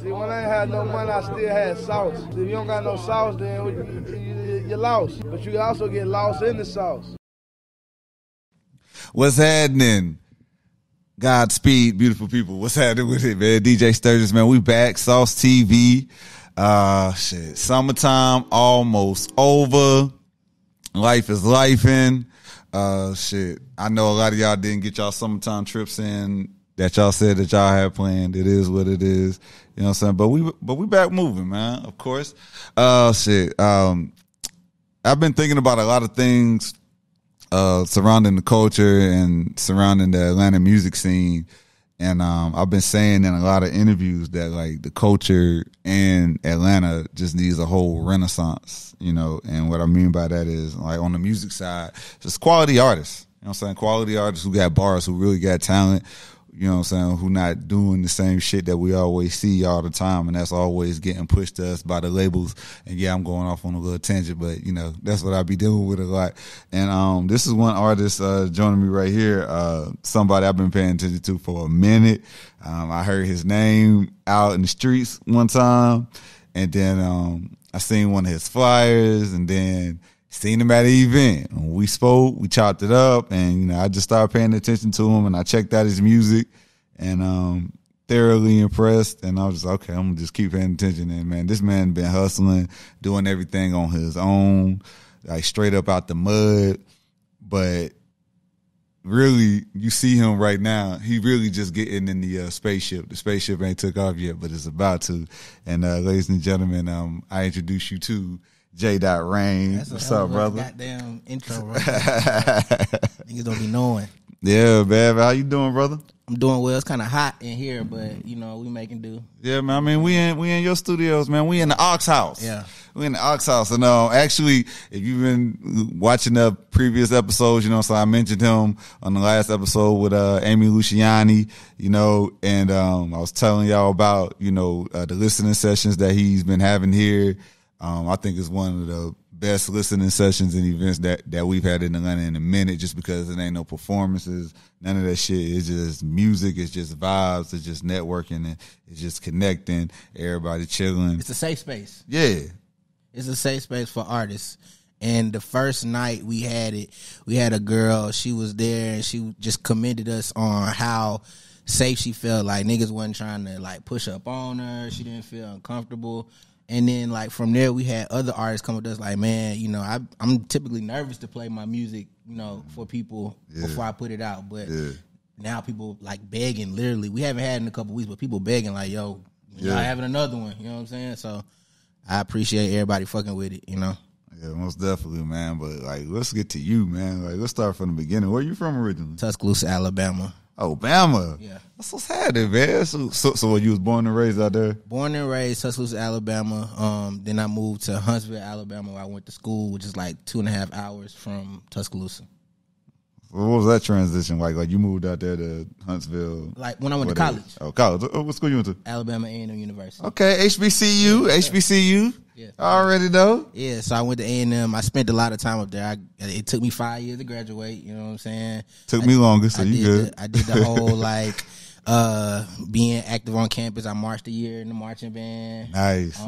See, when I ain't had no money, I still had sauce. If you don't got no sauce, then you're lost. But you can also get lost in the sauce. What's happening? Godspeed, beautiful people. What's happening with it, man? DJ Sturgis, man. We back. SauceTV. Shit. Summertime almost over. Life is lifing. Shit. I know a lot of y'all didn't get y'all summertime trips in that y'all said that y'all had planned. It is what it is. You know what I'm saying? But we back moving, man. Of course. Shit. I've been thinking about a lot of things surrounding the culture and surrounding the Atlanta music scene. And I've been saying in a lot of interviews that like the culture in Atlanta just needs a whole renaissance, you know. And what I mean by that is like on the music side, just quality artists. You know what I'm saying? Quality artists who got bars, who really got talent. You know what I'm saying? Who not doing the same shit that we always see all the time, and that's always getting pushed to us by the labels. And yeah, I'm going off on a little tangent, but you know, that's what I be dealing with a lot. And this is one artist joining me right here, somebody I've been paying attention to for a minute. I heard his name out in the streets one time, and then I seen one of his flyers, and then seen him at an event. We spoke, we chopped it up, and you know, I just started paying attention to him, and I checked out his music, and thoroughly impressed. And I was just okay, I'm gonna just keep paying attention. And man, this man been hustling, doing everything on his own, like straight up out the mud. But really, you see him right now, he really just getting in the spaceship. The spaceship ain't took off yet, but it's about to. And ladies and gentlemen, I introduce you to JayDotRain. What's up, brother? Goddamn intro, bro. Niggas don't be knowing. Yeah, man. How you doing, brother? I'm doing well. It's kind of hot in here, but you know we making do. Yeah, man. I mean, we in your studios, man. We in the Ox House. Yeah, we in the Ox House. And actually, if you've been watching the previous episodes, you know, so I mentioned him on the last episode with Amy Luciani, you know, and I was telling y'all about, you know, the listening sessions that he's been having here. I think it's one of the best listening sessions and events that we've had in Atlanta in a minute, just because it ain't no performances, none of that shit. It's just music, it's just vibes, it's just networking, and it's just connecting, everybody chilling. It's a safe space. Yeah. It's a safe space for artists. And the first night we had a girl, she was there, and she just commended us on how safe she felt. Like niggas wasn't trying to like push up on her. She didn't feel uncomfortable. And then, like, from there, we had other artists come with us, like, man, you know, I'm typically nervous to play my music, you know, for people before I put it out. But now people, like, begging, literally. We haven't had it in a couple weeks, but people begging, like, yo, y'all having another one, you know what I'm saying? So I appreciate everybody fucking with it, you know? Yeah, most definitely, man. But, like, let's get to you, man. Like, let's start from the beginning. Where you from originally? Tuscaloosa, Alabama. Alabama. Yeah. That's what's happening, man. So you was born and raised out there? Born and raised Tuscaloosa, Alabama. Then I moved to Huntsville, Alabama, where I went to school, which is like 2.5 hours from Tuscaloosa. What was that transition like? Like you moved out there to Huntsville? Like when I went to college. Oh, college. What school you went to? Alabama A&M University. Okay, HBCU. Yeah. HBCU. Yeah. I already know. Yeah, so I went to A&M. I spent a lot of time up there. It took me 5 years to graduate. You know what I'm saying? Took me longer, so you good. I did the whole like being active on campus. I marched a year in the marching band. Nice.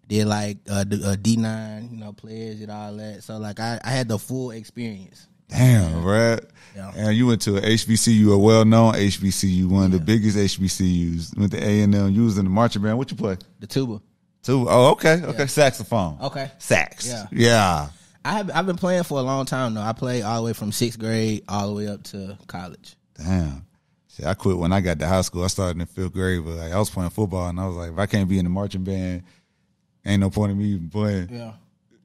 Did like D9, you know, pledge and all that. So like I had the full experience. Damn, right? Yeah. And you went to an HBCU, a well-known HBCU, one of the biggest HBCUs. Went to A&M. You was in the marching band. What you play? The tuba. Tuba. Oh, okay. Yeah. Saxophone. Okay. Sax. Yeah. I've been playing for a long time though. I played all the way from 6th grade all the way up to college. Damn. See, I quit when I got to high school. I started in 5th grade, but like I was playing football, and I was like, if I can't be in the marching band, ain't no point in me even playing. Yeah.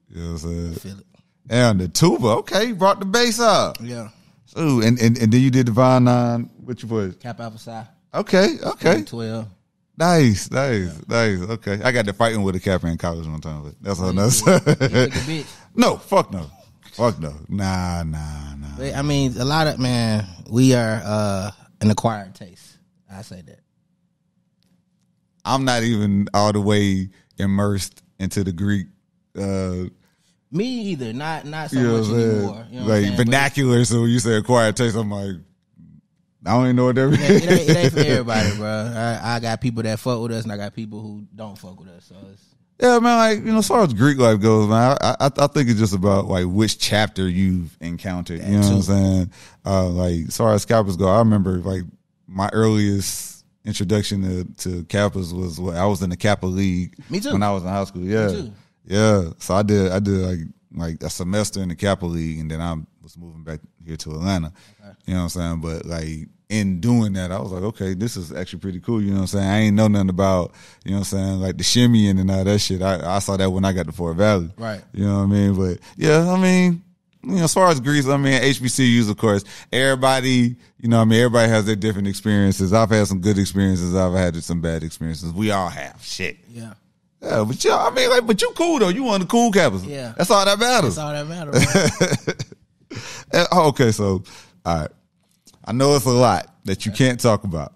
You know what I'm saying? I feel it. And the tuba, okay, you brought the bass up. Yeah. So, and then you did Divine Nine. What you put? Cap Alpha Psi. Okay. 12. Nice. Okay, I got to fighting with a Kappa in college one time, but that's all else. No, fuck no. Nah. But, I mean, a lot of we are an acquired taste. I say that. I'm not even all the way immersed into the Greek. Me either. Not so much anymore. You know like vernacular. So when you say acquired taste, I'm like, I don't even know what that means. It ain't for everybody, bro. I got people that fuck with us, and I got people who don't fuck with us. So it's, yeah, man. Like, you know, as far as Greek life goes, man, I think it's just about like which chapter you've encountered. You know what I'm saying? Like, as far as Kappas go, I remember like my earliest introduction to Kappas was when I was in the Kappa League. Me too. When I was in high school. Yeah, Me too. yeah. So I did like a semester in the Kappa League, and then I was moving back here to Atlanta. Okay. You know what I'm saying? But like in doing that, I was like, okay, this is actually pretty cool. You know what I'm saying? I ain't know nothing about, you know what I'm saying, like the shimmying and all that shit. I saw that when I got to Fort Valley. Right. You know what I mean? But yeah, I mean, you know, as far as Greece, I mean, HBCUs, of course, everybody, you know what I mean, everybody has their different experiences. I've had some good experiences. I've had some bad experiences. We all have. Shit. Yeah. Yeah, but yeah, I mean, like, but you cool though. You one of the cool Kappas. Yeah. That's all that matters. That's all that matters. Okay, so, all right. I know it's a lot that you can't talk about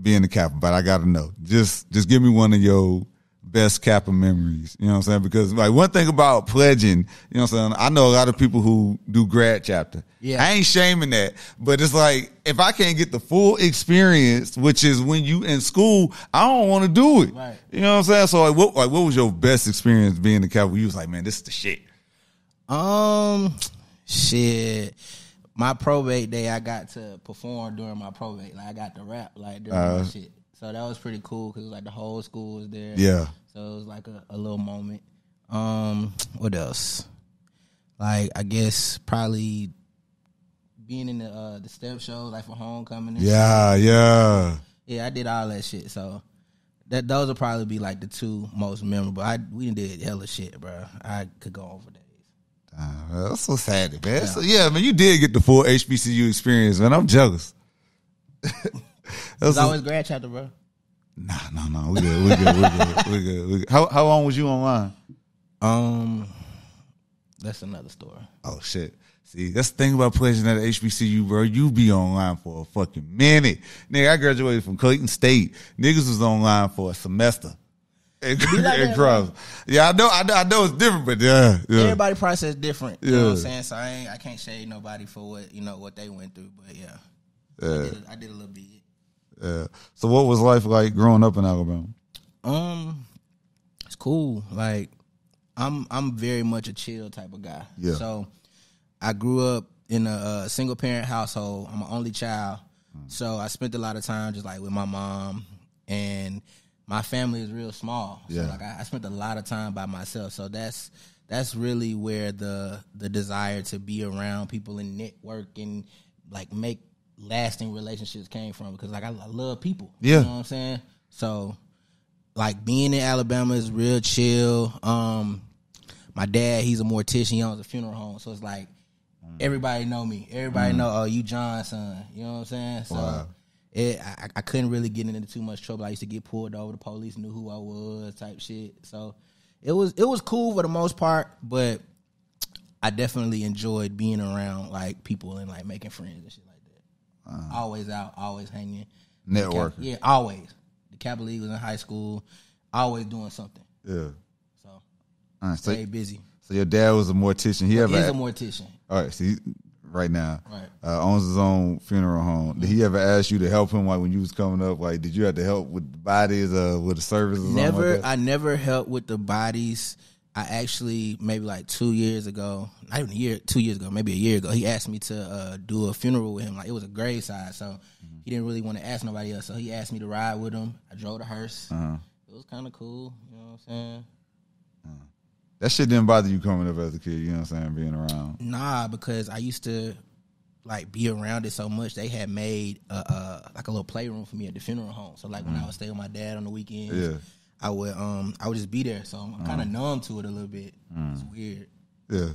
being a Kappa, but I got to know. Just give me one of your best Kappa memories. You know what I'm saying? Because like one thing about pledging, you know what I'm saying? I know a lot of people who do grad chapter. Yeah. I ain't shaming that, but it's like if I can't get the full experience, which is when you in school, I don't want to do it. Right. You know what I'm saying? So like what was your best experience being a Kappa? You was like, man, this is the shit. Shit. My probate day, I got to perform during my probate. Like I got to rap like during my shit. So that was pretty cool because like the whole school was there. Yeah. So it was like a little moment. What else? Like I guess probably being in the step show, like for homecoming. And Yeah, shit. yeah. Yeah, I did all that shit. So those will probably be like the two most memorable. We did hella shit, bro. I could go on for days. That's so sad, man. Yeah. So, yeah, man, you did get the full HBCU experience, man. I'm jealous. It's always grad chapter, bro. Nah. We good. How long was you online? That's another story. Oh shit. See, that's the thing about pledging at HBCU, bro. You be online for a fucking minute. Nigga, I graduated from Clayton State. Niggas was online for a semester. Yeah, I know it's different, but yeah. Everybody process different. You know what I'm saying? So I can't shade nobody for what they went through, but yeah. I did a little bit. Yeah. So what was life like growing up in Alabama? It's cool. Like I'm very much a chill type of guy. Yeah. So I grew up in a single parent household. I'm an only child. So I spent a lot of time just like with my mom, and my family is real small. So like I spent a lot of time by myself. So that's really where the desire to be around people and network and like make lasting relationships came from, because like I love people. Yeah. You know what I'm saying? So like being in Alabama is real chill. My dad, he's a mortician, he owns a funeral home. So it's like everybody know me. Everybody know, oh, you John's son. You know what I'm saying? So wow. I couldn't really get into too much trouble. I used to get pulled over. The police knew who I was, type shit. So it was cool for the most part, but I definitely enjoyed being around like people and like making friends and shit like that. Always out, always hanging. Networking. Yeah, always. The Kappa League was in high school, always doing something. Yeah. So stay busy. So your dad was a mortician. He's a mortician. All right, see, right now, right, owns his own funeral home. Mm-hmm. Did he ever ask you to help him, like when you was coming up? Like, did you have to help with the bodies, with the services? Never. I never helped with the bodies. I actually maybe like 2 years ago, not even a year, 2 years ago, maybe a year ago, he asked me to do a funeral with him. Like it was a graveside, so he didn't really want to ask nobody else. So he asked me to ride with him. I drove the hearse. It was kind of cool. You know what I'm saying? That shit didn't bother you coming up as a kid, you know what I'm saying, being around? Nah, because I used to like be around it so much. They had made like a little playroom for me at the funeral home. So like when I would stay with my dad on the weekends, I would just be there. So I'm kind of numb to it a little bit. It's weird. Yeah.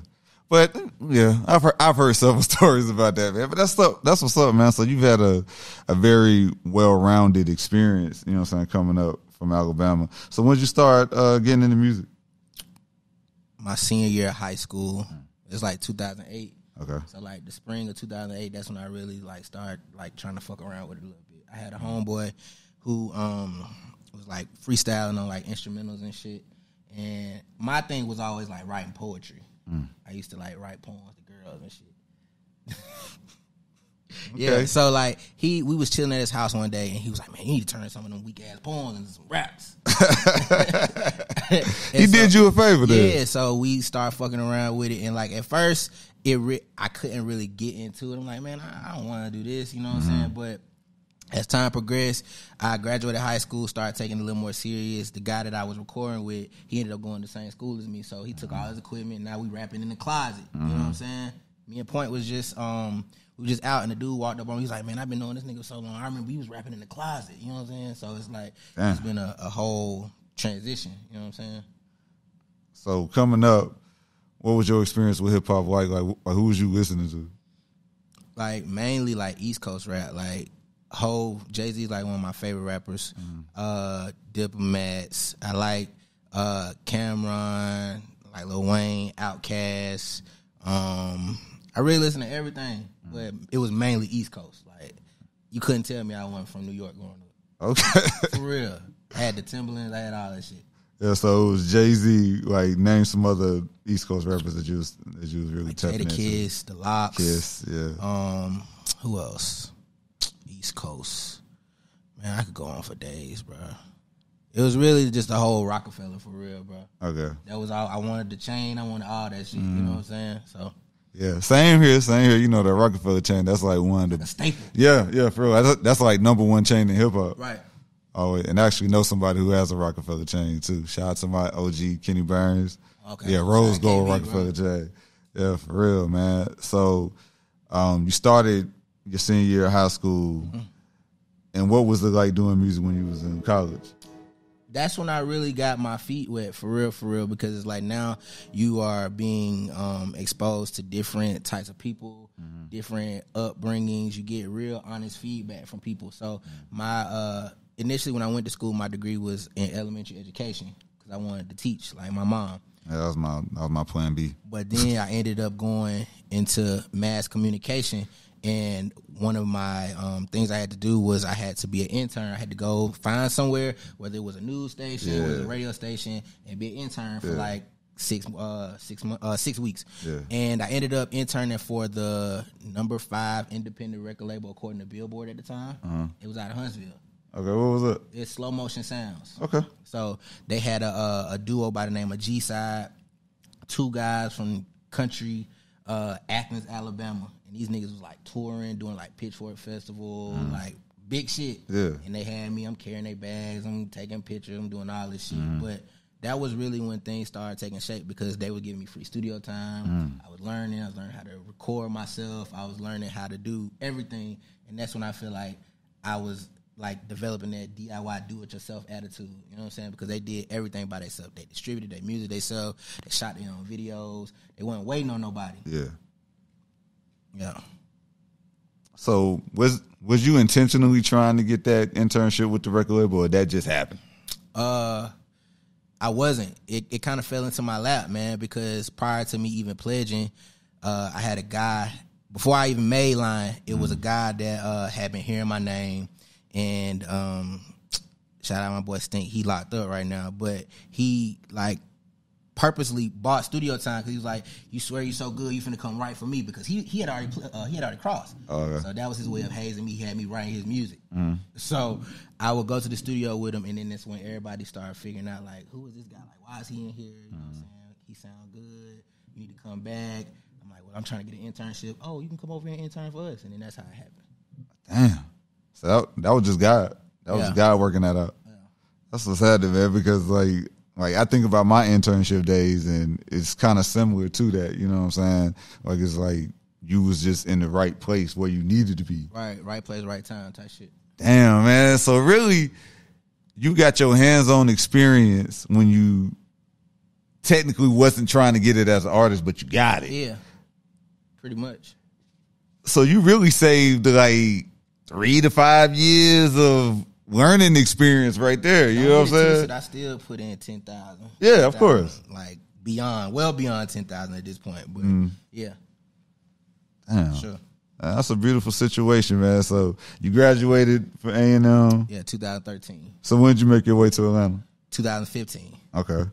But yeah, I've heard several stories about that, man. But that's what's up, man. So you've had a very well-rounded experience, you know what I'm saying, coming up from Alabama. So when did you start getting into music? My senior year of high school. It's like 2008. Okay. So like the spring of 2008, that's when I really like started like trying to fuck around with it a little bit. I had a homeboy who was like freestyling on like instrumentals and shit. And my thing was always like writing poetry. I used to like write poems to girls and shit. Yeah, Okay. so like we was chilling at his house one day, and he was like, "Man, you need to turn some of them weak ass poems into some raps." He did you a favor then. Yeah, so we started fucking around with it, and like at first, I couldn't really get into it. I'm like, man, I don't want to do this, you know what I'm saying? But as time progressed, I graduated high school, started taking it a little more serious. The guy that I was recording with, he ended up going to the same school as me, so he took all his equipment. And now we rapping in the closet. You know what I'm saying? Me and Point was just we was just out, and the dude walked up on me. He was like, "Man, I've been knowing this nigga so long. I remember he was rapping in the closet." You know what I'm saying? So it's like it's been a whole transition. You know what I'm saying? So coming up, what was your experience with hip hop like? Like who was you listening to? Like mainly like East Coast rap, like Hov, Jay-Z's like one of my favorite rappers. Diplomats. I like Cameron, like Lil Wayne, Outkast. I really listen to everything, but it was mainly East Coast. Like you couldn't tell me I wasn't from New York growing up. Okay. For real. I had the Timberlands, I had all that shit. Yeah, so it was Jay-Z. Like name some other East Coast rappers that you was really Like tapping into. Kiss, The Lox. Kiss, yeah. Who else? East Coast. Man, I could go on for days, bro. It was really just the whole Rockefeller for real, bro. Okay. That was all. I wanted the chain. I wanted all that shit. You know what I'm saying? So Yeah, same here. You know, the Rockefeller chain, that's like one of a the... staple. Yeah, for real. That's like number one chain in hip-hop. Right. Oh, and I actually know somebody who has a Rockefeller chain, too. Shout out to my OG, Kenny Burns. Okay. Yeah, Rose Gold KB, Rockefeller chain. Yeah, for real, man. So you started your senior year of high school, and what was it like doing music when you was in college? That's when I really got my feet wet, for real, because it's like now you are being exposed to different types of people, different upbringings. You get real honest feedback from people. So my initially when I went to school, my degree was in elementary education because I wanted to teach, like my mom. Yeah, that was my plan B. But then I ended up going into mass communication. And one of my things I had to do was I had to be an intern. I had to go find somewhere, whether it was a news station, whether it was a radio station, and be an intern for like 6 weeks. Yeah. And I ended up interning for the number 5 independent record label according to Billboard at the time. It was out of Huntsville. Okay, what was it? It's Slow Motion Sounds. Okay. So they had a duo by the name of G-Side, 2 guys from country, Athens, Alabama. These niggas was like touring, doing like Pitchfork Festival, like big shit. Yeah. And they had me, I'm carrying their bags, I'm taking pictures, I'm doing all this shit. But that was really when things started taking shape because they were giving me free studio time. I was learning how to record myself. I was learning how to do everything. And that's when I feel like I was like developing that DIY do-it-yourself attitude. You know what I'm saying? Because they did everything by themselves. They distributed their music themselves. They shot their own videos. They weren't waiting on nobody. Yeah. Yeah. So was you intentionally trying to get that internship with the record label, or that just happened? I wasn't. It kind of fell into my lap, man, because prior to me even pledging, I had a guy, before I even made line, it was a guy that had been hearing my name, and shout out my boy Stink, he locked up right now, but he like purposely bought studio time because he was like, "You swear you so good, you finna come write for me," because he had already crossed. Okay. So that was his way of hazing me. He had me writing his music. So I would go to the studio with him, and then that's when everybody started figuring out like, who is this guy? Like, why is he in here? You know what I'm saying? He sound good. You need to come back. I'm like, well, I'm trying to get an internship. Oh, you can come over here and intern for us, and then that's how it happened. Damn. So that was just God. That was just God working that out. Yeah. That's what's sad, man, because like I think about my internship days, and it's kind of similar to that. You know what I'm saying? Like it's like you was just in the right place where you needed to be. Right place, right time type shit. Damn, man. So really, you got your hands-on experience when you technically wasn't trying to get it as an artist, but you got it. Yeah, pretty much. So you really saved like 3 to 5 years of learning experience right there. You know what I'm saying? I still put in 10,000. Yeah, of course. Like well beyond 10,000 at this point. But yeah. Damn. Sure. That's a beautiful situation, man. So you graduated from A&M. Yeah, 2013. So when did you make your way to Atlanta? 2015. Okay.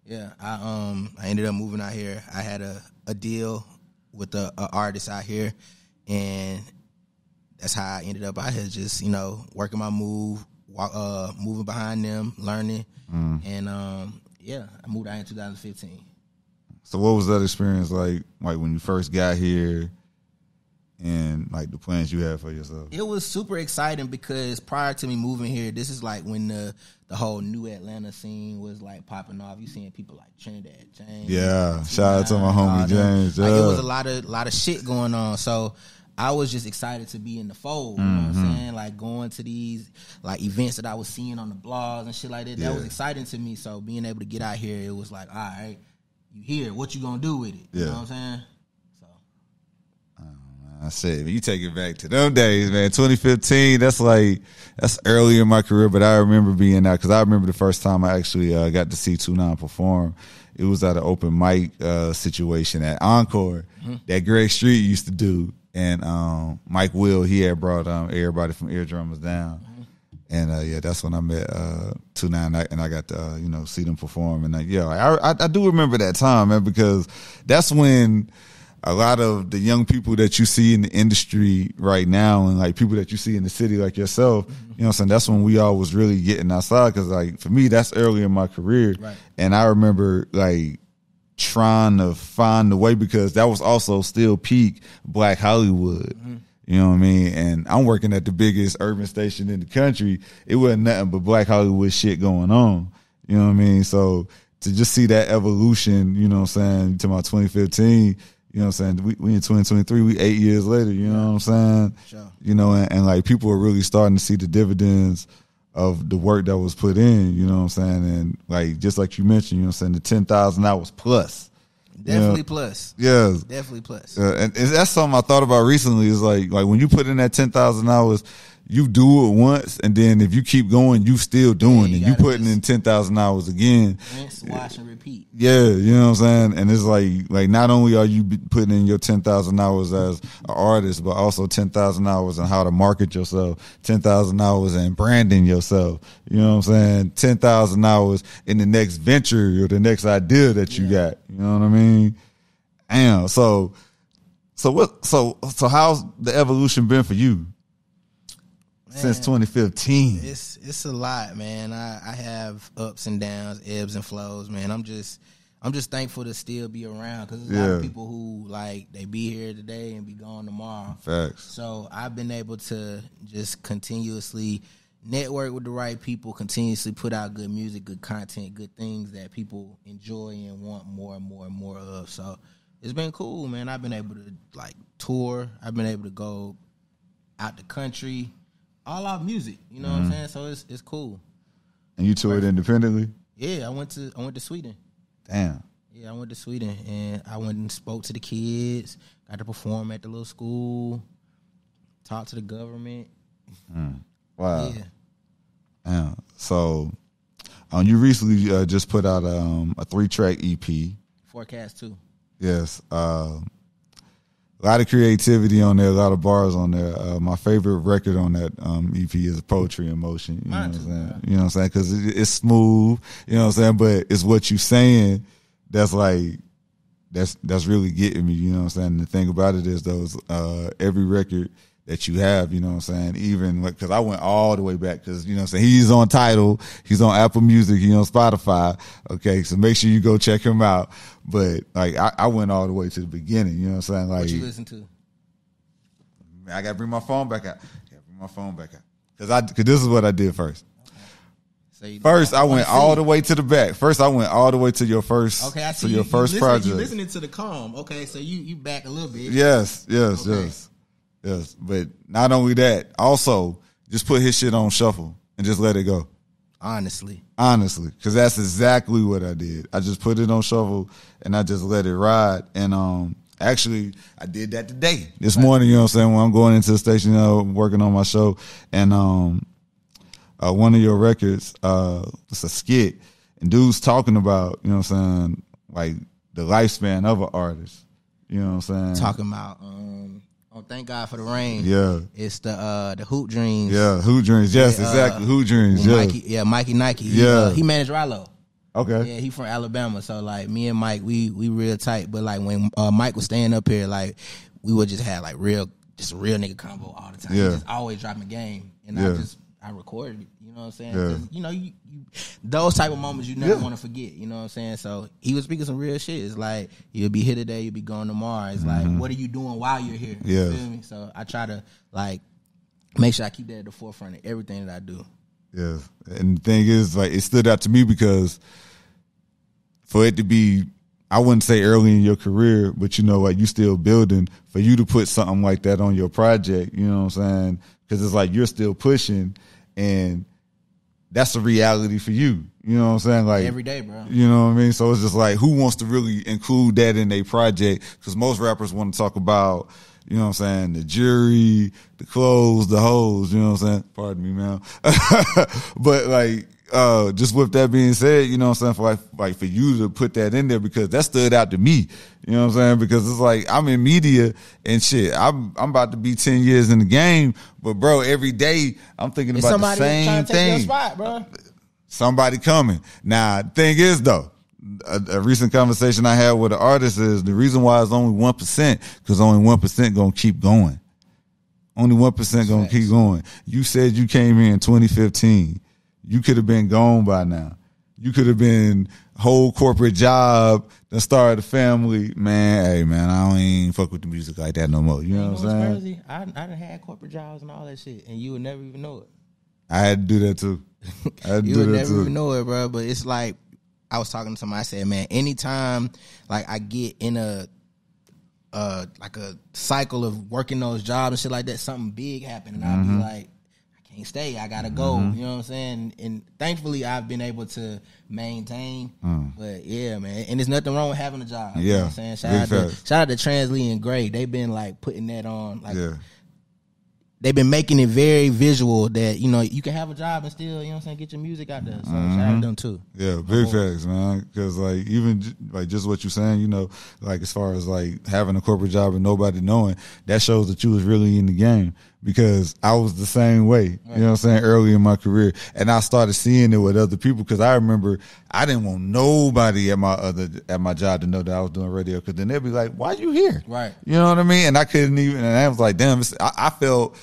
Yeah, I ended up moving out here. I had a deal with a artist out here, and that's how I ended up out here, just, you know, working my moving behind them, learning. And yeah, I moved out in 2015. So what was that experience like when you first got here and like the plans you had for yourself? It was super exciting because prior to me moving here, this is like when the whole new Atlanta scene was like popping off. You seeing people like Trinidad James. Yeah, shout out to my homie James. Like, it was a lot of shit going on. So I was just excited to be in the fold. You know what I'm saying? Like going to these like events that I was seeing on the blogs and shit like that. That was exciting to me. So being able to get out here, it was like, all right, you here? What you gonna do with it? You know what I'm saying? I said, you take it back to them days, man. 2015, that's early in my career, but I remember being out because I remember the first time I actually got to see 2-9 perform. It was at an open mic situation at Encore that Greg Street used to do, and Mike Will, he had brought everybody from Eardrummers down, and yeah, that's when I met 2-9, and I got to see them perform, and I do remember that time, man, because that's when a lot of the young people that you see in the industry right now and like people that you see in the city like yourself, you know what I'm saying, that's when we all was really getting outside because like for me, that's early in my career. Right. And I remember like trying to find a way because that was also still peak Black Hollywood. You know what I mean? And I'm working at the biggest urban station in the country. It wasn't nothing but Black Hollywood shit going on. You know what I mean? So to just see that evolution, you know what I'm saying, to my 2015, you know what I'm saying? We in 2023, we 8 years later, you know what I'm saying? Sure. You know, and like people are really starting to see the dividends of the work that was put in, you know what I'm saying? And like, just like you mentioned, you know what I'm saying, the 10,000 hours plus. Definitely plus. Yeah. Definitely plus. And that's something I thought about recently is like when you put in that 10,000 hours, you do it once, and then if you keep going, you still doing it. You putting in 10,000 hours again. Rinse, wash, and repeat. Yeah, you know what I'm saying? And it's like not only are you putting in your 10,000 hours as an artist, but also 10,000 hours on how to market yourself, 10,000 hours in branding yourself. You know what I'm saying? 10,000 hours in the next venture or the next idea that you got. You know what I mean? Damn. So how's the evolution been for you? Man, since 2015, it's a lot, man. I have ups and downs, ebbs and flows, man. I'm just thankful to still be around because there's a lot of people who like they be here today and be gone tomorrow. Facts. So I've been able to just continuously network with the right people, continuously put out good music, good content, good things that people enjoy and want more and more and more of. So it's been cool, man. I've been able to like tour. I've been able to go out the country. All our music, you know what I'm saying? So it's cool. And you toured independently? Yeah, I went to Sweden. Damn. Yeah, I went to Sweden and I went and spoke to the kids, got to perform at the little school, talk to the government. Wow. Yeah. Damn. So you recently just put out a 3-track EP. Forecast 2. Yes. A lot of creativity on there, a lot of bars on there. My favorite record on that EP is Poetry in Motion. You know what I'm saying? You know what I'm saying? Because it's smooth. You know what I'm saying? But it's what you saying that's like that's really getting me. You know what I'm saying? And the thing about it is those every record that you have, you know what I'm saying? Even like, because I went all the way back because, you know what I'm saying, he's on Tidal, he's on Apple Music, he's on Spotify. Okay, so make sure you go check him out. But like, I went all the way to the beginning, you know what I'm saying? Like, what you listen to? I got to bring my phone back out. Because this is what I did first. So first, I went all the way to the back. First, I went all the way to your first. Okay, I see your first project. You listening to the calm. Okay, so you back a little bit. Yes. Yes, but not only that, also just put his shit on shuffle and just let it go. Honestly, because that's exactly what I did. I just put it on shuffle and I just let it ride. And actually, I did that today, this morning. You know what I'm saying? When I'm going into the station, working on my show, and one of your records, it's a skit, and dude's talking about, you know what I'm saying, like the lifespan of an artist. You know what I'm saying? Talking about. Thank God for the rain. Yeah, it's the Hoop Dreams. Yeah, Hoop Dreams. Yes, exactly. Hoop Dreams. Yeah, Mikey Nike. He managed Rilo. Okay. Yeah, he from Alabama. So like me and Mike, we real tight. But like when Mike was staying up here, like we would just have like real just a real nigga combo all the time. Yeah. He just always dropping game, and I recorded it. You know what I'm saying? Yeah. 'Cause, you know, you those type of moments you never want to forget. You know what I'm saying? So he was speaking some real shit. It's like you'll be here today, you'll be gone tomorrow. It's like, what are you doing while you're here? You feel me? So I try to like make sure I keep that at the forefront of everything that I do. Yeah, and the thing is, like, it stood out to me because for it to be, I wouldn't say early in your career, but you know, like you still building, for you to put something like that on your project, you know what I'm saying? Because it's like you're still pushing, and that's a reality for you. You know what I'm saying? Like every day, bro. You know what I mean? So it's just like, who wants to really include that in a project? Because most rappers want to talk about, you know what I'm saying, the jury, the clothes, the hoes, you know what I'm saying? Pardon me, man. But like, just with that being said, you know what I'm saying, for like for you to put that in there, because that stood out to me, you know what I'm saying? Because it's like, I'm in media and shit. I'm about to be 10 years in the game, but bro, every day I'm thinking about the same thing. Spot, bro. Somebody coming. Now, the thing is though, a recent conversation I had with an artist is the reason why it's only 1%, because only 1% gonna keep going. Only 1% gonna keep going. You said you came here in 2015. You could have been gone by now. You could have been whole corporate job, then started a family. Man, hey man, I don't even fuck with the music like that no more. You know what I'm saying? Crazy? I done had corporate jobs and all that shit, and you would never even know it. I had to do that too. You would never even know it, bro. But it's like, I was talking to somebody, I said, man, anytime like I get in a like a cycle of working those jobs and shit like that, something big happened, and I'll be like, I can't stay, I gotta go. You know what I'm saying? And thankfully I've been able to maintain. But yeah, man, and there's nothing wrong with having a job. You know what I'm saying? Shout out to Trans Lee and Gray. They've been like putting that on, like they've been making it very visual that, you know, you can have a job and still, you know what I'm saying, get your music out there. So shout out to them too. Yeah, big facts, man. Because like, even like just what you're saying, you know, like as far as like having a corporate job and nobody knowing, that shows that you was really in the game. Because I was the same way, you know what I'm saying, early in my career. And I started seeing it with other people, because I remember I didn't want nobody at my job to know that I was doing radio, because then they'd be like, why you here? Right. You know what I mean? And I couldn't even, and I was like, damn, I felt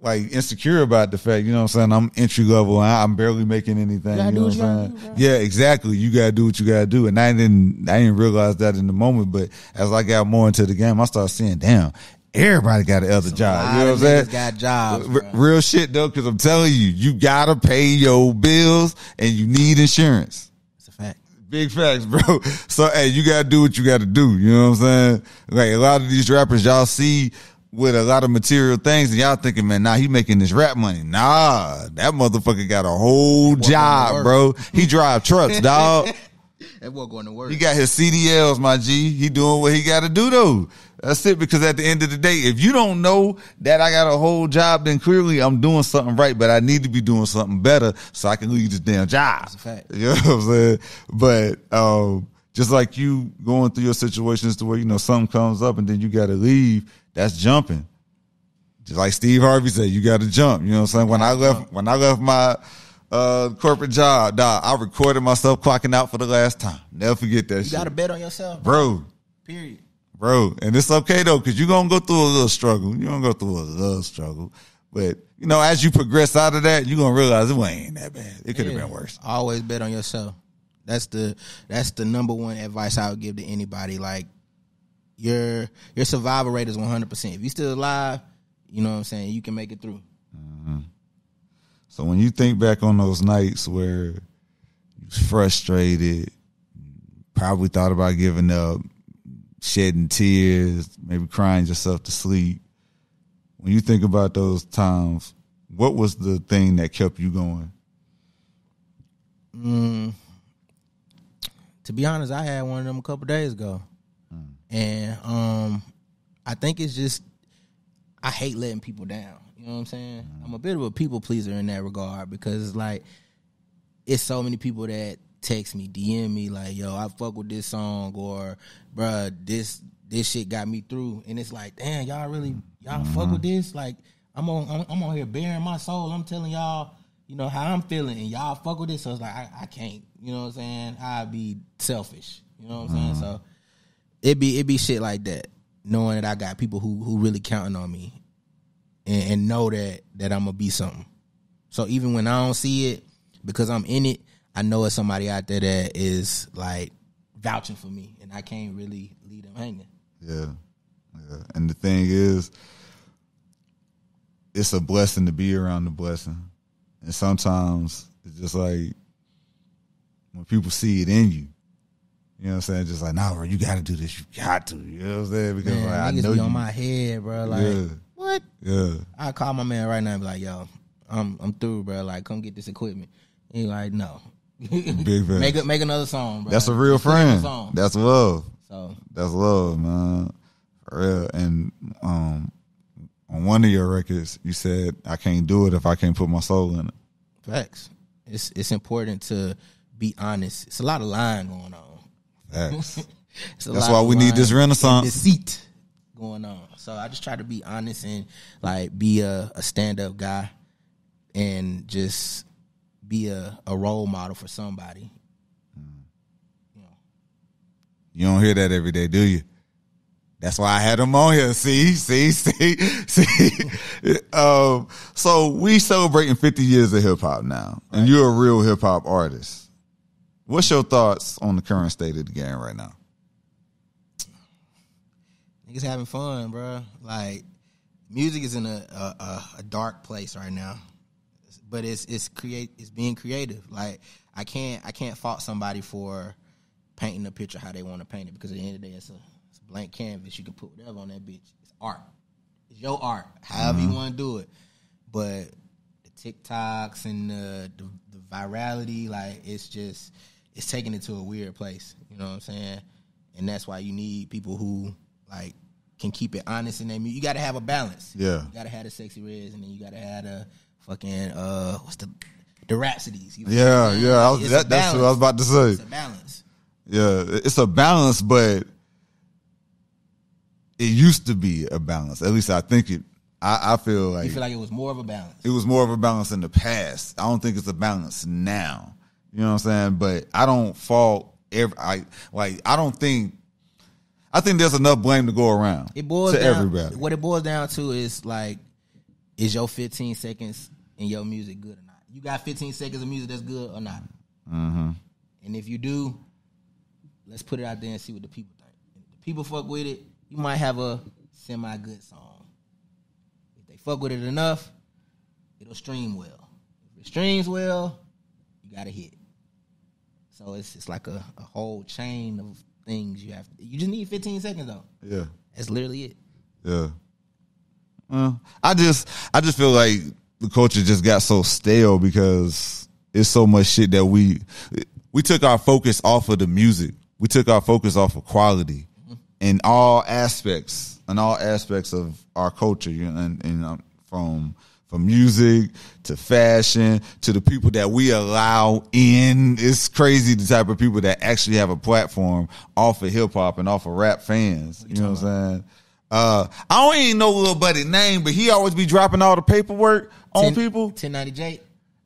like insecure about the fact, you know what I'm saying, I'm entry level and I'm barely making anything. You know what I'm saying? Yeah, exactly. You gotta do what you gotta do. And I didn't realize that in the moment, but as I got more into the game, I started seeing, damn, everybody got another job. You know what I'm saying? Got jobs. Real shit though, because I'm telling you, you gotta pay your bills and you need insurance. It's a fact. Big facts, bro. So hey, you gotta do what you gotta do. You know what I'm saying? Like a lot of these rappers y'all see with a lot of material things, and y'all thinking, man, nah, he making this rap money. Nah, that motherfucker got a whole job, bro. He drive trucks, dog. That boy going to work. He got his CDLs, my G. He doing what he got to do, though. That's it, because at the end of the day, if you don't know that I got a whole job, then clearly I'm doing something right, but I need to be doing something better so I can leave this damn job. That's a fact. You know what I'm saying? But just like you going through your situations to where, you know, something comes up and then you got to leave, that's jumping. Just like Steve Harvey said, you got to jump. You know what I'm saying? When I left my corporate job, dog, I recorded myself clocking out for the last time. Never forget that shit. You got to bet on yourself, bro. Period. Bro, and it's okay though, because you're going to go through a little struggle. You're going to go through a little struggle. But, you know, as you progress out of that, you're going to realize it ain't that bad. It could have been worse. Always bet on yourself. That's the number one advice I would give to anybody. Like, your survival rate is 100%. If you're still alive, you know what I'm saying, you can make it through. So when you think back on those nights where you was frustrated, probably thought about giving up, shedding tears, maybe crying yourself to sleep, when you think about those times, what was the thing that kept you going? To be honest, I had one of them a couple days ago. And I think it's just, I hate letting people down. You know what I'm saying? I'm a bit of a people pleaser in that regard, because it's like, it's so many people that text me, DM me like, yo, I fuck with this song, or bruh, this shit got me through. And it's like, damn, y'all fuck with this? Like, I'm on here bearing my soul. I'm telling y'all, you know, how I'm feeling, and y'all fuck with this. So it's like, I can't, you know what I'm saying? I'd be selfish. You know what I'm saying? So it be shit like that, knowing that I got people who really counting on me. and know that I'm gonna be something. So even when I don't see it, because I'm in it, I know it's somebody out there that is like vouching for me, and I can't really leave them hanging. Yeah. And the thing is, it's a blessing to be around the blessing. And sometimes it's just like when people see it in you, you know what I'm saying? Just like, nah, bro, you got to do this. You got to. You know what I'm saying? Because man, like, I niggas know be you on my head, bro. Like, what? Yeah. I call my man right now and be like, yo, I'm through, bro. Like, come get this equipment. He like, no. Big fan. Make another song, bro. That's a real friend. That's love. So that's love, man. For real. And on one of your records, you said, I can't do it if I can't put my soul in it. Facts. It's important to be honest. It's a lot of lying going on. Facts. That's why we need this renaissance. Deceit going on. So I just try to be honest and like be a stand-up guy and just be a role model for somebody. You know. You don't hear that every day, do you? That's why I had him on here. See. So we celebrating 50 years of hip hop now, and you're a real hip hop artist. What's your thoughts on the current state of the game right now? Niggas having fun, bro. Like, music is in a dark place right now, but it's being creative. Like, I can't fault somebody for painting a picture how they want to paint it, because at the end of the day, it's a blank canvas. You can put whatever on that bitch. It's art. It's your art, however you want to do it. But the TikToks and the virality, like, it's taking it to a weird place. You know what I'm saying? And that's why you need people who like can keep it honest in their music. You got to have a balance. Yeah. You got to have the Sexy Reds, and then you got to have the fucking what's the Rhapsodies. You know that's what I was about to say. It's a balance. Yeah, it's a balance, but it used to be a balance. At least I think it. I feel like you feel like it was more of a balance. It was more of a balance in the past. I don't think it's a balance now. You know what I'm saying? But I don't fault I think there's enough blame to go around. It boils to down, everybody. What it boils down to is like, is your 15 seconds in your music good or not? You got 15 seconds of music that's good or not? Mm-hmm. And if you do, let's put it out there and see what the people think. If the people fuck with it, you might have a semi-good song. If they fuck with it enough, it'll stream well. If it streams well, you got a hit. So it's like a whole chain of things you just need 15 seconds though. Yeah. That's literally it. Yeah. I just feel like the culture just got so stale because it's so much shit that we took our focus off of the music. We took our focus off of quality in all aspects of our culture, you know, and from music to fashion to the people that we allow in. It's crazy the type of people that actually have a platform off of hip hop and off of rap fans. You know what I'm saying? I don't even know little buddy's name, but he always be dropping all the paperwork on people. 1090 J.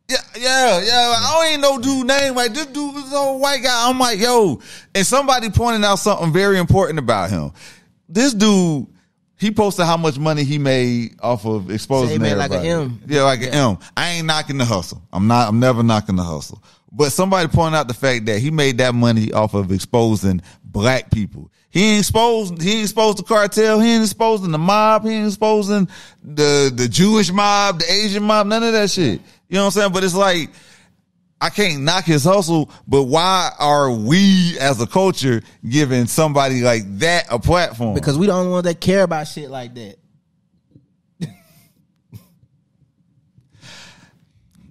Yeah. I don't even know dude's name. Like, this dude was an old white guy. I'm like, yo. And somebody pointed out something very important about him. This dude, he posted how much money he made off of exposing so he made everybody. like an M. Yeah, like an M. I ain't knocking the hustle. I'm never knocking the hustle. But somebody pointed out the fact that he made that money off of exposing black people. He ain't exposed the cartel. He ain't exposing the mob. He ain't exposing the Jewish mob, the Asian mob, none of that shit. You know what I'm saying? But it's like, I can't knock his hustle, but why are we as a culture giving somebody like that a platform? Because we the only ones that care about shit like that.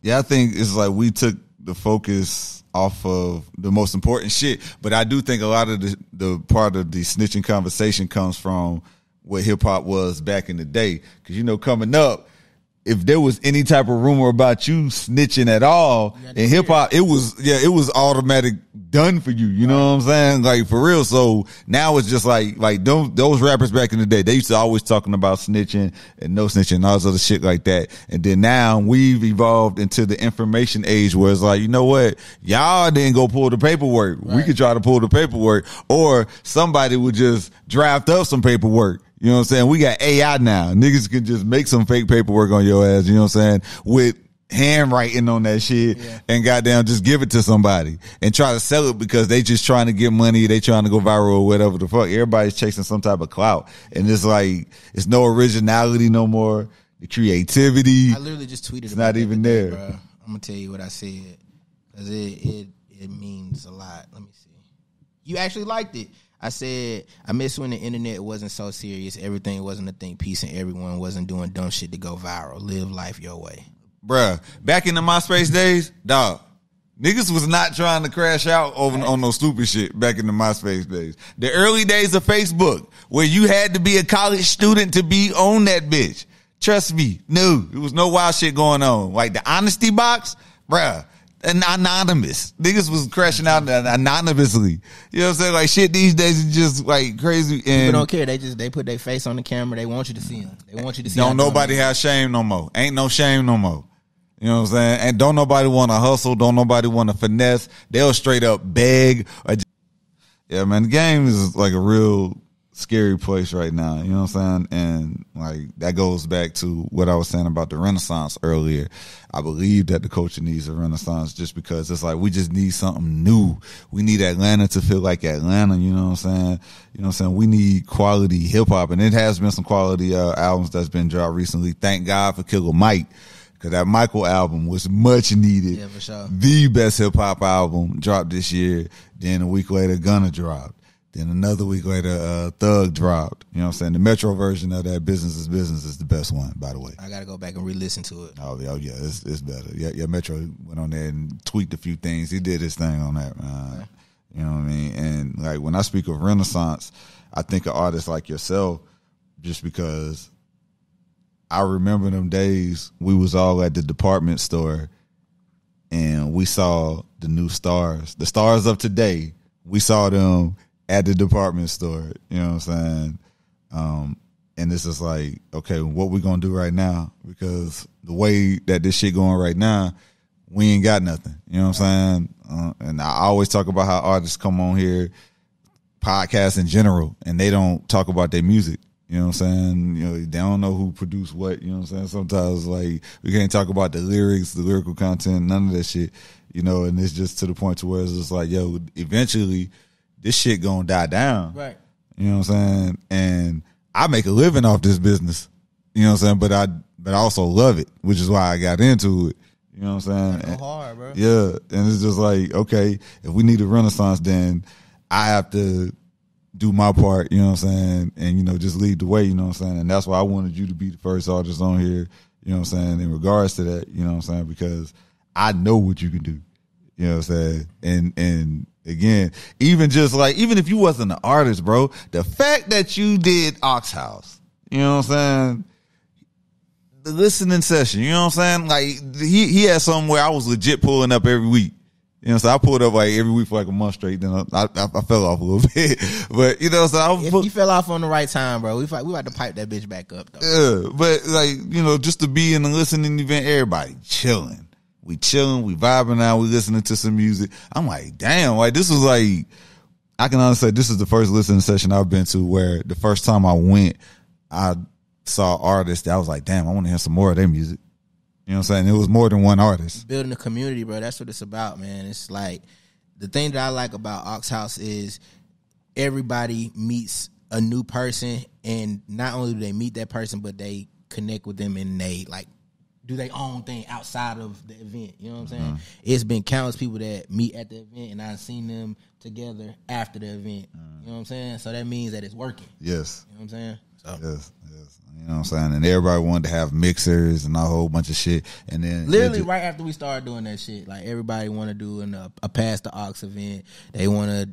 Yeah, I think it's like we took the focus off of the most important shit, but I do think a lot of the part of the snitching conversation comes from what hip hop was back in the day. Because, you know, coming up, if there was any type of rumor about you snitching at all in hip hop, it was automatic done for you. You know what I'm saying? Like, for real. So now it's just like those rappers back in the day, they used to always talking about snitching and no snitching and all this other shit like that. And then now we've evolved into the information age where it's like, you know what? Y'all didn't go pull the paperwork. Right. We could try to pull the paperwork, or somebody would just draft up some paperwork. You know what I'm saying? We got AI now. Niggas can just make some fake paperwork on your ass, you know what I'm saying? With handwriting on that shit and goddamn just give it to somebody and try to sell it because they just trying to get money. They trying to go viral or whatever the fuck. Everybody's chasing some type of clout. And it's like, it's no originality no more. The creativity. I literally just tweeted it's about not even there. Bro. I'm going to tell you what I said because it means a lot. Let me see. You actually liked it. I said, I miss when the internet wasn't so serious. Everything wasn't a think piece and everyone wasn't doing dumb shit to go viral. Live life your way. Bruh, back in the MySpace days, dog, niggas was not trying to crash out on no stupid shit back in the MySpace days. The early days of Facebook, where you had to be a college student to be on that bitch. Trust me, no, there was no wild shit going on. Like the honesty box, bruh. And anonymous. Niggas was crashing out anonymously. You know what I'm saying? Like shit these days is just like crazy. And people don't care. They put their face on the camera. They want you to see them. They want you to see them. Don't nobody have shame no more. Ain't no shame no more. You know what I'm saying? And don't nobody want to hustle. Don't nobody want to finesse. They'll straight up beg. Yeah, man, the game is like a real scary place right now. You know what I'm saying? And like that goes back to what I was saying about the Renaissance earlier. I believe that the culture needs a renaissance just because it's like we just need something new. We need Atlanta to feel like Atlanta, you know what I'm saying? You know what I'm saying? We need quality hip hop, and it has been some quality albums that's been dropped recently. Thank God for Killer Mike, because that Michael album was much needed. Yeah, for sure. The best hip hop album dropped this year. Then a week later, Gunna dropped. Then another week later, Thug dropped. You know what I'm saying? The Metro version of that Business is Business is the best one, by the way. I got to go back and re-listen to it. Oh yeah, it's better. Yeah, Metro went on there and tweaked a few things. He did his thing on that, man. Okay. You know what I mean? And like when I speak of Renaissance, I think of artists like yourself just because I remember them days we was all at the department store and we saw the new stars. The stars of today, we saw them at the department store, you know what I'm saying? And this is like, okay, what we gonna do right now? Because the way that this shit going right now, we ain't got nothing. You know what I'm saying? And I always talk about how artists come on here, podcasts in general, and they don't talk about their music. You know what I'm saying? You know, they don't know who produced what. You know what I'm saying? Sometimes like we can't talk about the lyrics, the lyrical content, none of that shit. You know, and it's just to the point to where it's just like, yo, eventually this shit gonna die down. Right. You know what I'm saying? And I make a living off this business. You know what I'm saying? But I also love it, which is why I got into it. You know what I'm saying? Go hard, bro. Yeah. And it's just like, okay, if we need a renaissance, then I have to do my part, you know what I'm saying? And, you know, just lead the way, you know what I'm saying? And that's why I wanted you to be the first artist on here, you know what I'm saying, in regards to that, you know what I'm saying? Because I know what you can do. You know what I'm saying? And again, even if you wasn't an artist, bro, the fact that you did Ox House, you know what I'm saying? The listening session, you know what I'm saying? Like he had something where I was legit pulling up every week. You know, so I pulled up like every week for like a month straight. Then I fell off a little bit, but you know, so you fell off on the right time, bro. We about to pipe that bitch back up, though. Yeah, but like you know, just to be in the listening event, everybody chilling. We chilling, we vibing out, we listening to some music. I'm like, damn, like this was like, I can honestly say this is the first listening session I've been to where the first time I went, I saw artists that I was like, damn, I want to hear some more of their music. You know what I'm saying? It was more than one artist. Building a community, bro. That's what it's about, man. It's like, the thing that I like about Ox House is everybody meets a new person, and not only do they meet that person, but they connect with them and they like do their own thing outside of the event. You know what I'm saying? It's been countless people that meet at the event, and I've seen them together after the event. You know what I'm saying? So that means that it's working. Yes. You know what I'm saying? So. Yes. You know what I'm saying? And everybody wanted to have mixers and a whole bunch of shit. And then literally right after we started doing that shit, like everybody want to do a Pass the Ox event. They want to.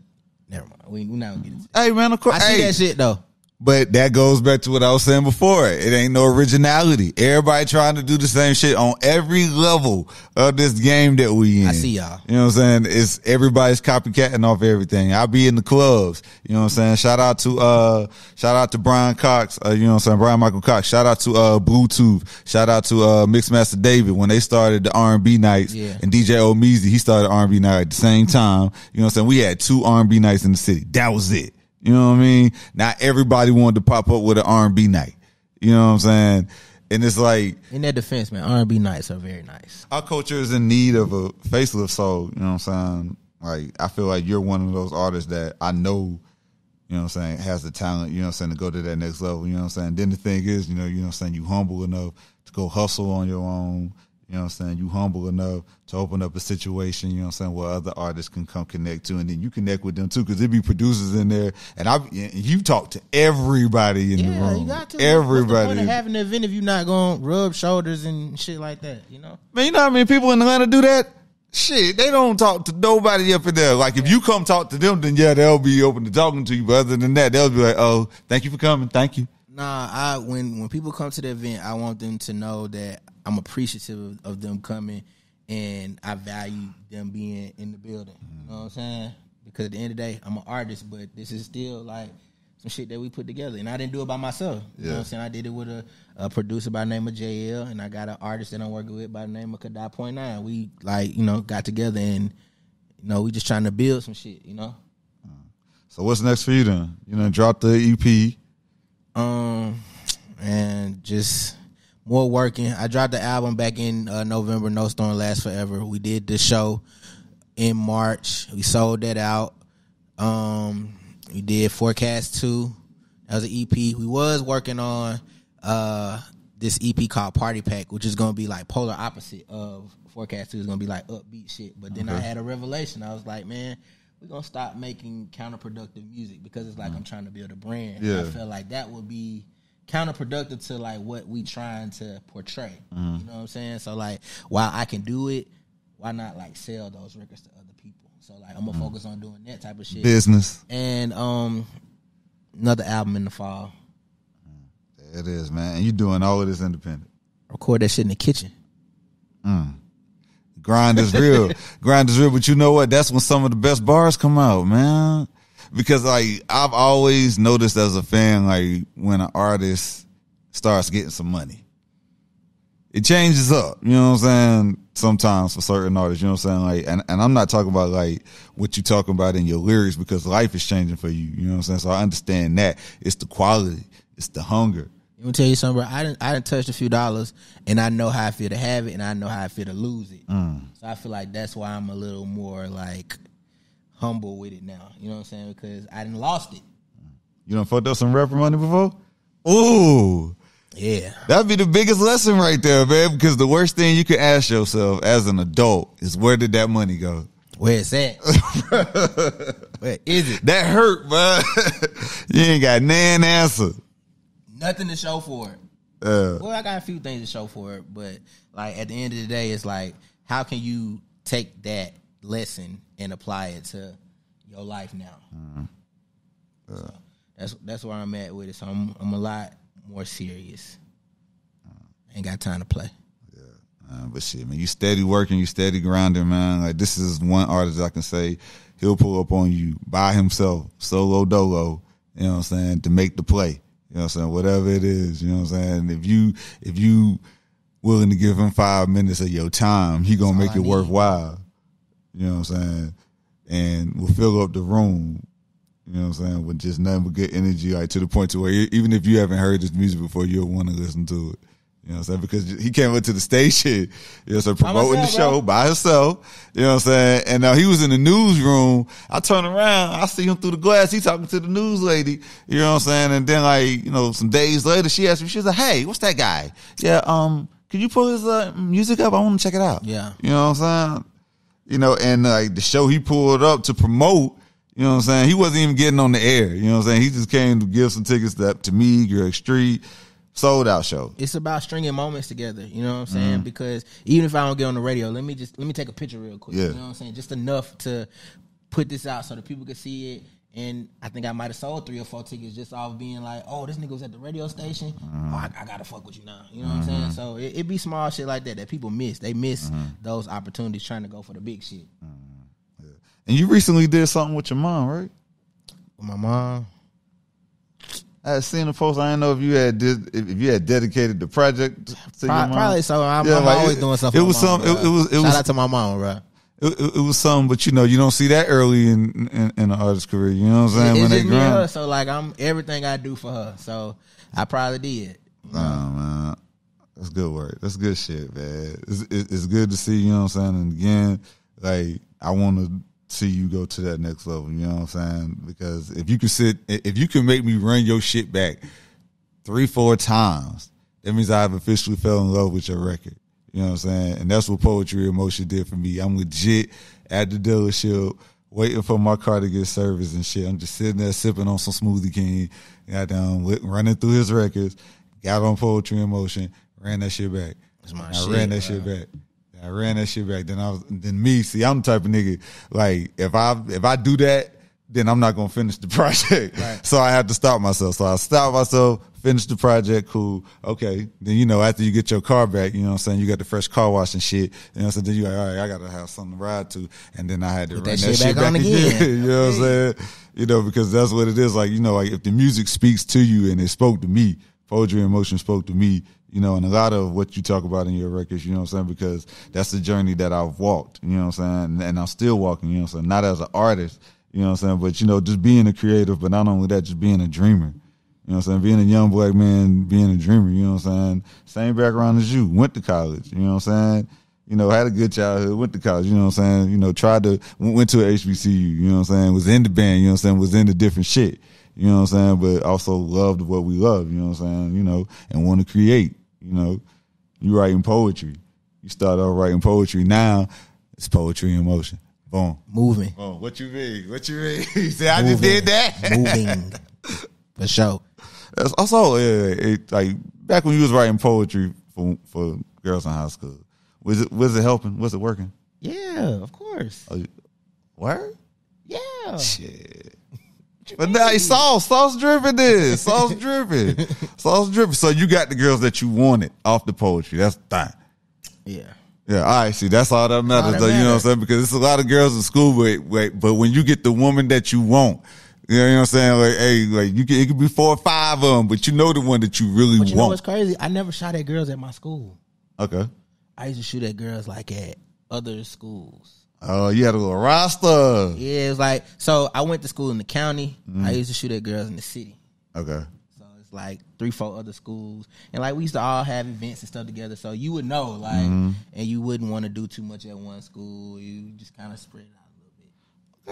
Never mind. We not gonna get into it. Hey man, of course. I see that shit though. But that goes back to what I was saying before. It ain't no originality. Everybody trying to do the same shit on every level of this game that we in. I see y'all. You know what I'm saying? It's everybody's copycatting off everything. I'll be in the clubs. You know what I'm saying? Shout out to Brian Cox. You know what I'm saying? Brian Michael Cox. Shout out to Bluetooth. Shout out to Mixmaster David when they started the R&B nights. Yeah. And DJ Omeezy, he started R&B night at the same time. You know what I'm saying? We had 2 R&B nights in the city. That was it. You know what I mean? Not everybody wanted to pop up with an R&B night. You know what I'm saying? And it's like, in their defense, man, R&B nights are very nice. Our culture is in need of a facelift, so you know what I'm saying? Like, I feel like you're one of those artists that I know, you know what I'm saying, has the talent, you know what I'm saying, to go to that next level, you know what I'm saying? Then the thing is, you know what I'm saying, you humble enough to go hustle on your own, you know what I'm saying? You humble enough to open up a situation, you know what I'm saying, where other artists can come connect to, and then you connect with them too, because there be producers in there, and you talk to everybody in the room. Yeah, you got to. Everybody. What's the point of having an event if you're not going to rub shoulders and shit like that, you know? Man, you know how many people in Atlanta do that? Shit, they don't talk to nobody up in there. Like, if you come talk to them, then yeah, they'll be open to talking to you. But other than that, they'll be like, oh, thank you for coming. Thank you. Nah, when people come to the event, I want them to know that I'm appreciative of them coming, and I value them being in the building. You know what I'm saying? Because at the end of the day, I'm an artist, but this is still like some shit that we put together. And I didn't do it by myself. You know what I'm saying? I did it with a producer by the name of JL, and I got an artist that I'm working with by the name of Kadai.9. We, like, you know, got together and, you know, we just trying to build some shit, you know? So what's next for you then? You know, drop the EP. And just more working. I dropped the album back in November, No Storm Lasts Forever. We did the show in March. We sold that out. We did Forecast 2. That was an EP. We was working on this EP called Party Pack, which is going to be like polar opposite of Forecast 2. It's going to be like upbeat shit. But then I had a revelation. I was like, man, we're going to stop making counterproductive music, because it's like I'm trying to build a brand. Yeah. I felt like that would be counterproductive to like what we trying to portray. You know what I'm saying? So like, while I can do it, why not like sell those records to other people? So like, I'm gonna focus on doing that type of shit. Business. And another album in the fall. There it is, man. And you doing all of this independent. Record that shit in the kitchen. Grind is real. Grind is real, but you know what? That's when some of the best bars come out, man. Because like, I've always noticed as a fan, like, when an artist starts getting some money, it changes up. You know what I'm saying? Sometimes for certain artists, you know what I'm saying? Like, and I'm not talking about like what you talking about in your lyrics, because life is changing for you. You know what I'm saying? So I understand that. It's the quality. It's the hunger. Let me tell you something, bro. I didn't touch a few dollars, and I know how I feel to have it, and I know how I feel to lose it. So I feel like that's why I'm a little more like humble with it now. You know what I'm saying? Because I done lost it. You done fucked up some rapper money before? Ooh. Yeah. That'd be the biggest lesson right there, man, because the worst thing you can ask yourself as an adult is, where did that money go? Where it's at? Where is it? That hurt, man. You ain't got nan answer. Nothing to show for it. Well, I got a few things to show for it, but like, at the end of the day, it's like, how can you take that lesson and apply it to your life now? So that's where I'm at with it. So I'm a lot more serious. Ain't got time to play. But shit, man, you steady working, you steady grinding, man. Like, this is one artist I can say, he'll pull up on you by himself, solo dolo, you know what I'm saying, to make the play. You know what I'm saying? Whatever it is, you know what I'm saying? If you willing to give him 5 minutes of your time, he gonna make it worthwhile. You know what I'm saying? And we'll fill up the room, you know what I'm saying, with just nothing but good energy, like, to the point to where even if you haven't heard this music before, you'll want to listen to it. You know what I'm saying? Because he came up to the station, you know what I'm saying, promoting the show by himself. You know what I'm saying? And he was in the newsroom. I turn around, I see him through the glass. He talking to the news lady. You know what I'm saying? And then, like, you know, some days later, she asked me, she was like, hey, what's that guy? Yeah, can you pull his music up? I want to check it out. Yeah. You know what I'm saying? You know, and like the show he pulled up to promote, you know what I'm saying? He wasn't even getting on the air. You know what I'm saying? He just came to give some tickets to me, Greg Street. Sold out show. It's about stringing moments together, you know what I'm saying? Because even if I don't get on the radio, let me take a picture real quick. You know what I'm saying? Just enough to put this out so that people can see it. And I think I might have sold 3 or 4 tickets just off being like, oh, this nigga was at the radio station. Oh, I gotta fuck with you now. You know what I'm saying? So it be small shit like that people miss. They miss those opportunities trying to go for the big shit. And you recently did something with your mom, right? With my mom. I had seen the post. I didn't know if you had dedicated the project to your mom. Probably so. I'm always doing something. It was some. It was. Shout out to my mom, bro. it was something, but you know, you don't see that early in the artist career. You know what I'm saying? It's when just they me and grind. her, so like I'm everything I do for her. So I probably did. Nah, man. That's good work. That's good shit, man. It's good to see, you know what I'm saying? And again, like, I want to see you go to that next level, you know what I'm saying? Because if you can make me run your shit back 3-4 times, that means I've officially fell in love with your record. You know what I'm saying? And that's what Poetry in Motion did for me. I'm legit at the dealership waiting for my car to get serviced and shit. I'm just sitting there sipping on some Smoothie King, goddamn, running through his records, got on Poetry in Motion, ran that shit back. I ran that shit back. Then me, see, I'm the type of nigga, like, if I do that, then I'm not gonna finish the project. Right. So I have to stop myself. So I stop myself, finish the project, cool. Okay. Then, you know, after you get your car back, you know what I'm saying, you got the fresh car wash and shit. You know what I'm saying? Then you like, all right, I gotta have something to ride to. And then I had to run that shit back again. You know what I'm saying? You know, because that's what it is. Like, you know, like if the music speaks to you, and it spoke to me, Poetry in Motion spoke to me, you know, and a lot of what you talk about in your records, you know what I'm saying? Because that's the journey that I've walked, you know what I'm saying? And I'm still walking, you know what I'm saying? Not as an artist, you know what I'm saying? But, you know, just being a creative, but not only that, just being a dreamer. You know what I'm saying? Being a young black man, being a dreamer, you know what I'm saying? Same background as you, went to college, you know what I'm saying? You know, had a good childhood, went to college, you know what I'm saying? You know, went to a HBCU, you know what I'm saying? Was in the band, you know what I'm saying? Was into different shit, you know what I'm saying? But also loved what we love, you know what I'm saying? You know, and want to create, you know? You writing poetry. You start off writing poetry. Now it's Poetry in Motion. Boom. Moving. Boom. What you mean? What you mean? You say I just did that? Moving. For sure. That's also, like, back when you was writing poetry for girls in high school, was it helping? Was it working? Yeah, of course. Word? Yeah. Shit. But now it's sauce driven this. Sauce driven. So you got the girls that you wanted off the poetry. That's fine. Yeah. Yeah, all right, see, that's all that matters, though, you know what I'm saying? Because it's a lot of girls in school, but when you get the woman that you want, you know what I'm saying? Like, hey, like, it could be 4 or 5 of them, but you know the one that you really want. You know what's crazy? I never shot at girls at my school. Okay. I used to shoot at girls, like, at other schools. Oh, you had a little roster. Yeah, it was like, so I went to school in the county. I used to shoot at girls in the city. Okay. So it's like 3-4 other schools. And like we used to all have events and stuff together. So you would know, like, and you wouldn't want to do too much at one school. You just kind of spread it out a little bit.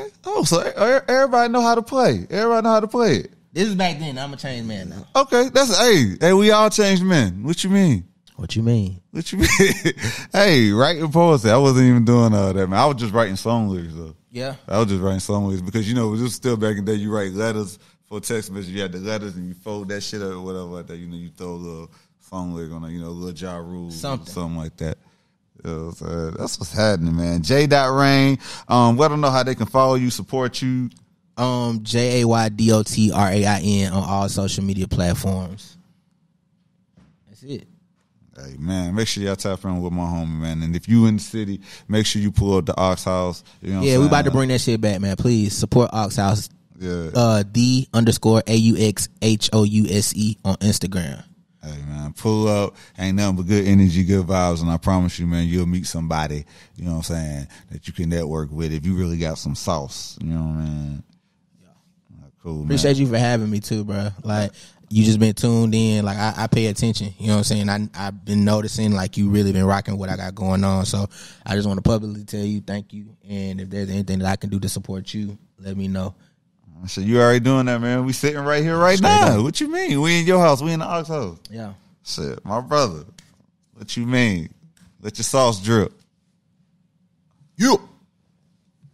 Okay. Oh, so everybody know how to play. Everybody know how to play it. This is back then. I'm a changed man now. Okay. Hey, we all changed men. What you mean? What you mean? What you mean? Hey, writing poetry. I wasn't even doing all that, man. I was just writing song lyrics, though. Yeah. I was just writing song lyrics because, you know, it was still back in the day. You write letters for text message. You had the letters and you fold that shit up or whatever like that. You know, you throw a little song lyric on it, you know, a little Ja Rule. Something like that. You know, so that's what's happening, man. JayDotRain. Let them know how they can follow you, support you. JayDotRain on all social media platforms. That's it. Hey, man, make sure y'all tap in with my homie, man. And if you in the city, make sure you pull up the Ox House. You know we about to bring that shit back, man. Please support Ox House. Yeah. _AUXHOUSE on Instagram. Hey, man, pull up. Ain't nothing but good energy, good vibes. And I promise you, man, you'll meet somebody, you know what I'm saying, that you can network with if you really got some sauce. You know what I mean? Yeah. Cool, man. Appreciate you for having me, too, bro. Like, you just been tuned in. Like, I pay attention. You know what I'm saying? I've been noticing, like, you really been rocking what I got going on. So I just want to publicly tell you thank you. And if there's anything that I can do to support you, let me know. So you already doing that, man. We sitting right here right now. What you mean? We in your house. We in the Ox House. Yeah. Shit, my brother. What you mean? Let your sauce drip. You.